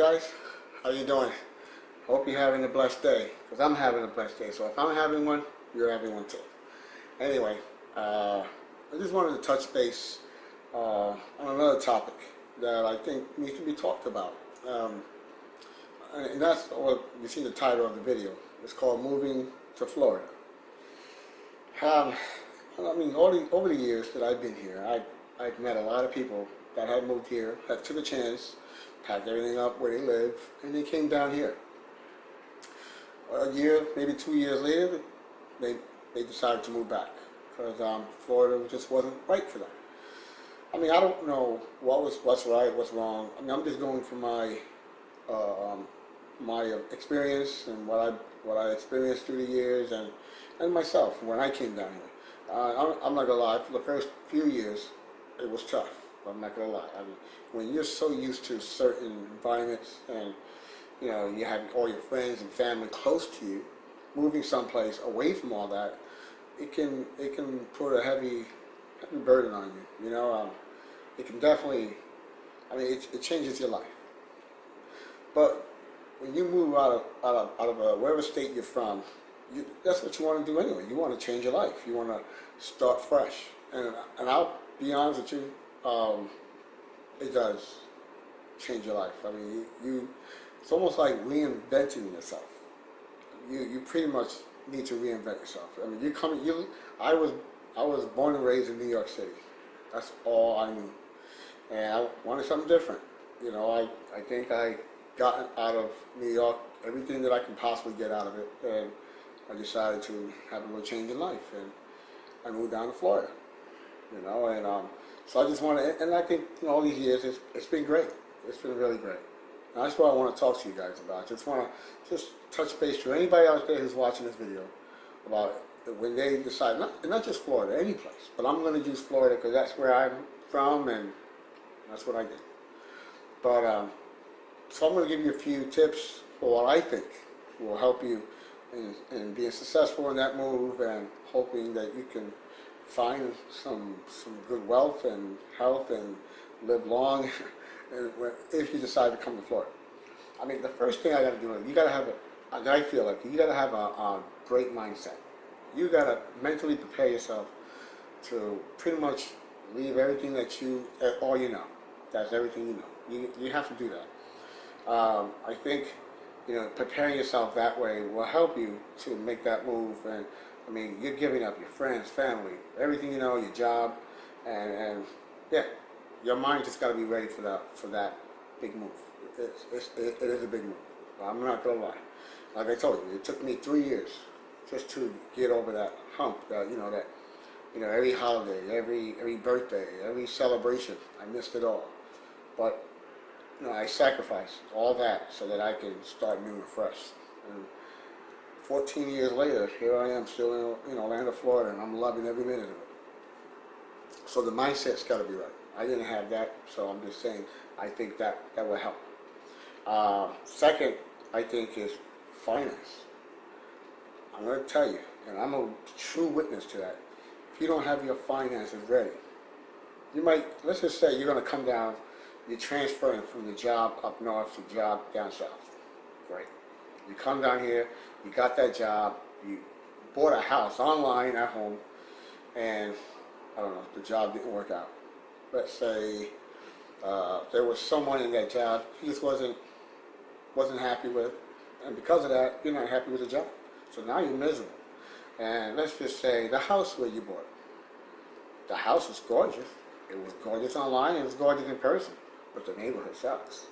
guys? How you doing? Hope you're having a blessed day, because I'm having a blessed day. So if I'm having one, you're having one too. Anyway, I just wanted to touch base on another topic that I think needs to be talked about. And that's what you see the title of the video. It's called Moving to Florida. I mean, over the years that I've been here, I've met a lot of people that had moved here, that took a chance, packed everything up where they live, and they came down here. A year, maybe 2 years later, they decided to move back because Florida just wasn't right for them. I mean, I don't know what's right, what's wrong. I mean, I'm just going from my experience and what I experienced through the years and myself when I came down here. I'm not gonna lie. For the first few years, it was tough. I'm not gonna lie. I mean, when you're so used to certain environments and you know you have all your friends and family close to you, moving someplace away from all that, it can put a heavy burden on you. You know, it can definitely. I mean, it changes your life. But when you move out of wherever state you're from, that's what you want to do anyway. You want to change your life. You want to start fresh. And I'll be honest with you, it does change your life. I mean, it's almost like reinventing yourself. You pretty much need to reinvent yourself. I mean, I was born and raised in New York City. That's all I knew, and I wanted something different. You know, I think I gotten out of New York everything that I can possibly get out of it, and I decided to have a little change in life, and I moved down to Florida. You know, and so I just want to, and I think all these years it's been great. It's been really great. And that's what I want to talk to you guys about. I just want to touch base to anybody out there who's watching this video about when they decide, not just Florida, any place, but I'm going to use Florida because that's where I'm from and that's what I did. But so I'm going to give you a few tips for what I think will help you in being successful in that move and hoping that you can find some good wealth and health and live long if you decide to come to Florida. I mean, the first thing I got to do is you got to have I feel like you got to have a great mindset. You got to mentally prepare yourself to pretty much leave everything all you know. That's everything you know. You have to do that. I think, you know, preparing yourself that way will help you to make that move. And I mean, you're giving up your friends, family, everything you know, your job, and yeah, your mind just got to be ready for that big move. It is a big move. I'm not gonna lie. Like I told you, it took me 3 years just to get over that hump. That every holiday, every birthday, every celebration, I missed it all. But you know, I sacrificed all that so that I can start new and fresh. And 14 years later, here I am still in Orlando, Florida, and I'm loving every minute of it. So the mindset's got to be right. I didn't have that, so I'm just saying I think that will help. Second, I think is finance. I'm going to tell you, and I'm a true witness to that. If you don't have your finances ready, you might, let's just say you're going to come down, you're transferring from the job up north to job down south. Great. You come down here, you got that job, you bought a house online at home, and I don't know, the job didn't work out. Let's say there was someone in that job he just wasn't happy with, and because of that, you're not happy with the job. So now you're miserable. And let's just say the house where you bought it. The house was gorgeous. It was gorgeous online, it was gorgeous in person, but the neighborhood sucks.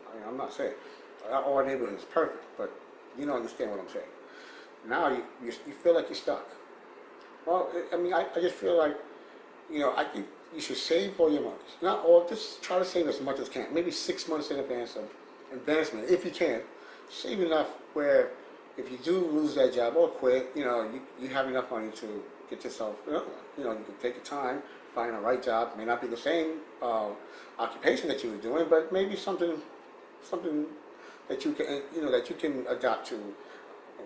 I mean, I'm not saying our neighborhood is perfect, but you don't understand what I'm saying. Now you feel like you're stuck. Well, I mean, I just feel like, you know, I think you should save all your money. Not all, just try to save as much as you can. Maybe 6 months in advance of investment, if you can. Save enough where if you do lose that job or quit, you know, you have enough money to get yourself, you know, you can take your time, find the right job. It may not be the same occupation that you were doing, but maybe something that you can, that you can adapt to.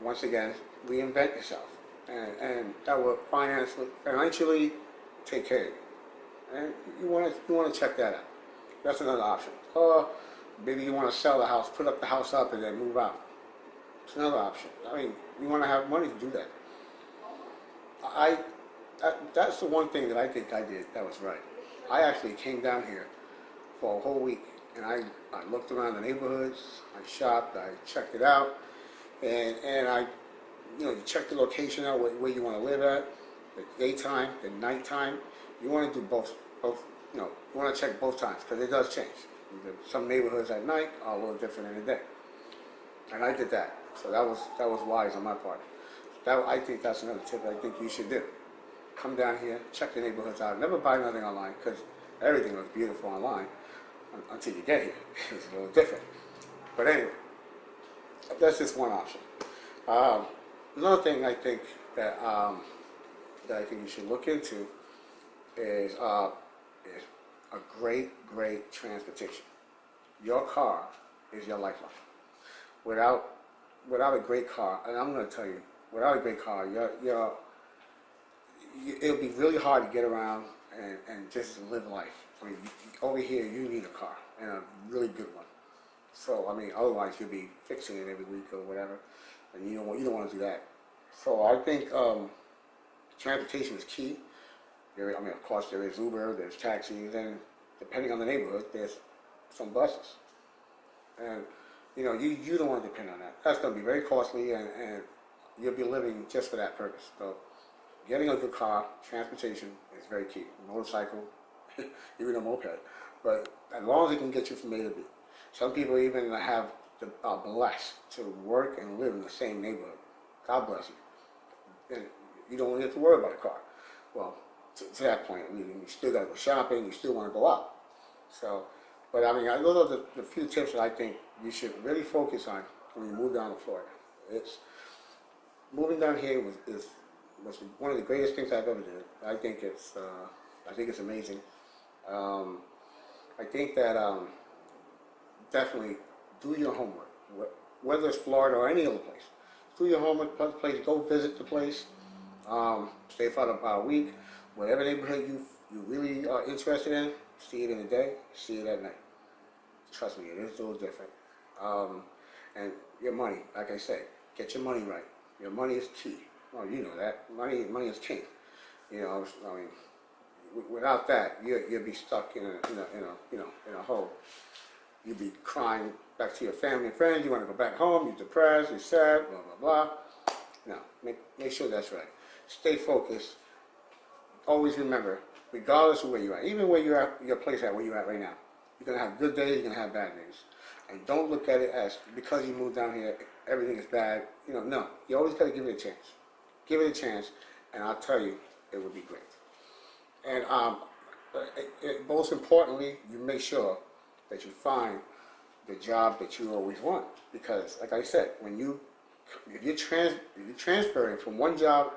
Once again, reinvent yourself, and that will financially take care of you. And you want to check that out. That's another option. Maybe you want to sell the house, put up the house up, and then move out. It's another option. I mean, you want to have money to do that. I that's the one thing that I think I did that was right. I actually came down here for a whole week, and I looked around the neighborhoods, I shopped, I checked it out, and I, you check the location out where you want to live at, the daytime, the nighttime. You want to do both. You want to check both times because it does change. Some neighborhoods at night are a little different in the day, and I did that. So that was wise on my part. I think that's another tip I think you should do. Come down here, check the neighborhoods out. Never buy nothing online because everything looks beautiful online until you get here. It's a little different. But anyway, that's just one option. Another thing I think that I think you should look into is a great transportation. Your car is your lifeline. Without a great car, and I'm going to tell you, without a great car, it'll be really hard to get around and just live life. I mean, over here you need a car, and a really good one. So I mean, otherwise you'll be fixing it every week or whatever, and you don't want to do that. So I think transportation is key. Of course, there is Uber, there's taxis, and depending on the neighborhood, there's some buses. And you don't want to depend on that. That's going to be very costly, and you'll be living just for that purpose. So getting a good car, transportation is very key. Motorcycle, even a moped, but as long as it can get you from A to B. Some people even have blessed to work and live in the same neighborhood. God bless you. And you don't have to worry about a car. Well, to that point, I mean, you still got to go shopping, you still want to go out. So, but I mean, those are the few tips that I think you should really focus on when you move down to Florida. Moving down here was one of the greatest things I've ever did. I think it's amazing. I think that definitely do your homework, whether it's Florida or any other place. Do your homework, go visit the place, stay for about a week. Whatever neighborhood you really are interested in, see it in the day, see it at night. Trust me, it is a little different. And your money, like I said, get your money right. Your money is key. Well, you know that. Money is king. I mean, without that, you'll be stuck in a hole. You'll be crying back to your family and friends. You want to go back home. You're depressed. You're sad. Blah blah blah. No, make sure that's right. Stay focused. Always remember, regardless of where you're at, even where you're at, your place at where you're at right now, you're gonna have good days. You're gonna have bad days, and don't look at it as because you moved down here, everything is bad. No. You always gotta give it a chance. Give it a chance, and I'll tell you, it will be great. And most importantly, you make sure that you find the job that you always want. Because, like I said, if you're transferring from one job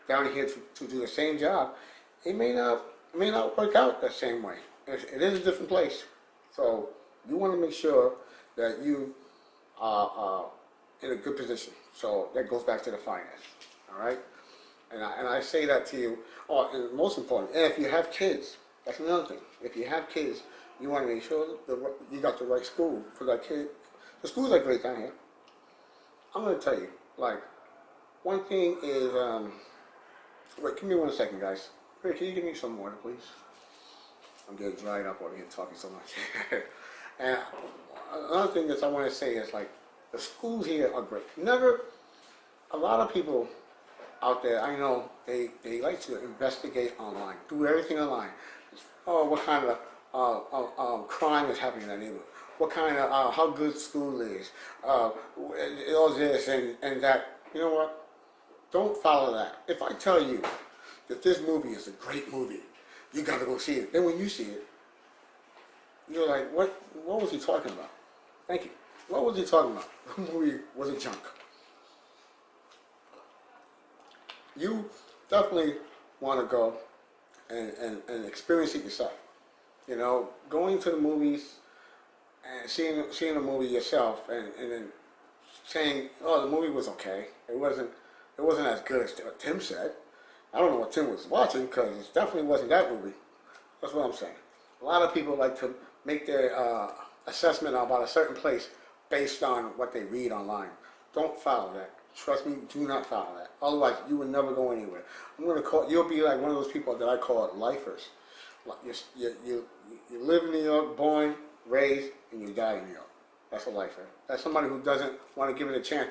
down here to do the same job, it may not work out that same way. It is a different place, so you want to make sure that you are in a good position. So that goes back to the finance. All right, and I say that to you. And most important, and if you have kids, that's another thing. If you have kids, you want to make sure that you got the right school for that kid. The schools are great down here. I'm going to tell you, like, one thing is, wait, give me 1 second, guys. Wait, can you give me some water, please? I'm getting dried up over here talking so much. And another thing that I want to say is, like, the schools here are great. A lot of people out there, I know, they like to investigate online, do everything online. Oh, what kind of crime is happening in that neighborhood? What kind of, how good school is, all this and that. You know what? Don't follow that. If I tell you that this movie is a great movie, you got to go see it. Then when you see it, you're like, what was he talking about? Thank you. What was he talking about? The movie was a junk. You definitely want to go and experience it yourself. Going to the movies and seeing the movie yourself and then saying, oh, the movie was okay. It wasn't as good as Tim said. I don't know what Tim was watching because it definitely wasn't that movie. That's what I'm saying. A lot of people like to make their assessment about a certain place based on what they read online. Don't follow that. Trust me, do not follow that. Otherwise, you will never go anywhere. You'll be like one of those people that I call lifers. You live in New York, born, raised, and you die in New York. That's a lifer. That's somebody who doesn't want to give it a chance.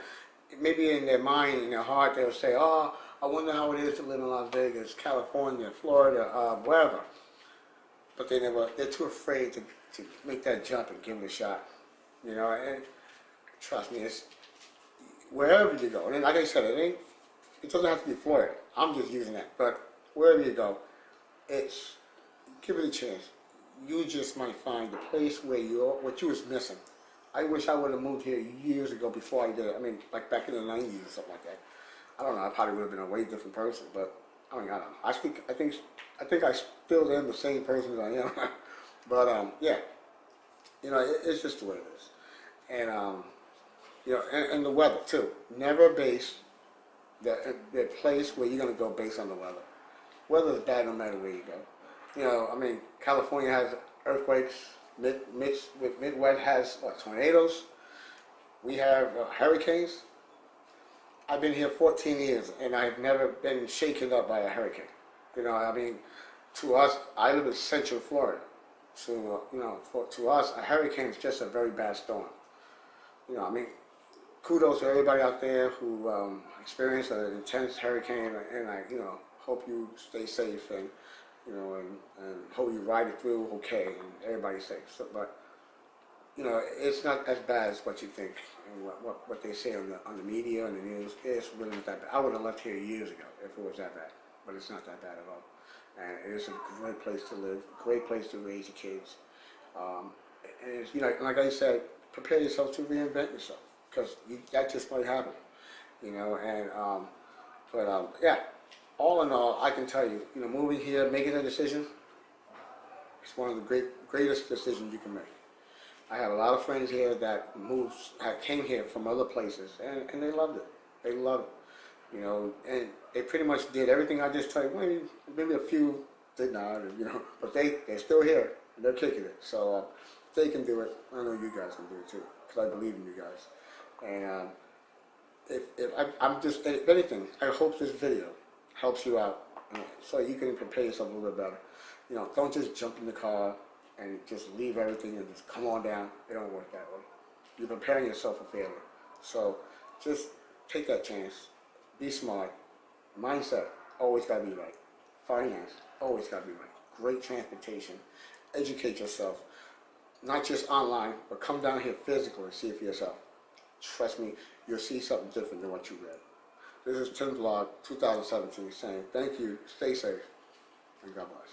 Maybe in their mind, in their heart, they'll say, oh, I wonder how it is to live in Las Vegas, California, Florida, wherever. But they're too afraid to make that jump and give it a shot. You know, and trust me, it's wherever you go. And like I said, it doesn't have to be Florida. I'm just using that. But wherever you go, give it a chance. You just might find the place where what you was missing. I wish I would have moved here years ago before I did it. I mean, like back in the 90s or something like that. I don't know. I probably would have been a way different person. But I mean, I don't know. I think I still am the same person as I am. But yeah, you know, it's just the way it is. And you know, and the weather too. Never base the place where you're gonna go based on the weather. Weather is bad no matter where you go. You know, I mean, California has earthquakes. Midwest has tornadoes. We have hurricanes. I've been here 14 years and I've never been shaken up by a hurricane. You know, I mean, to us, I live in Central Florida. So, you know, to us, a hurricane is just a very bad storm. You know, I mean, kudos to everybody out there who experienced an intense hurricane, and I, you know, hope you stay safe and, you know, and hope you ride it through okay and everybody's safe. So, but, you know, it's not as bad as what you think and what they say on the media and the news. It's really not that bad. I would have left here years ago if it was that bad, but it's not that bad at all. And it is a great place to live, great place to raise your kids. And it's, you know, like I said, prepare yourself to reinvent yourself because that just might happen, you know. And yeah, all in all, I can tell you, you know, moving here, making a decision, it's one of the greatest decisions you can make. I have a lot of friends here that came here from other places, and they loved it. They loved it, you know, and they pretty much did everything I just told you. Maybe a few did not, you know, but they're still here, and they're kicking it. So if they can do it, I know you guys can do it too, because I believe in you guys. And if anything, I hope this video helps you out, so you can prepare yourself a little bit better. You know, don't just jump in the car and just leave everything and just come on down. It don't work that way. You're preparing yourself for failure. So just take that chance. Be smart. Mindset, always got to be right. Finance, always got to be right. Great transportation. Educate yourself. Not just online, but come down here physically and see it for yourself. Trust me, you'll see something different than what you read. This is Tim Vlog 2017 saying thank you, stay safe, and God bless.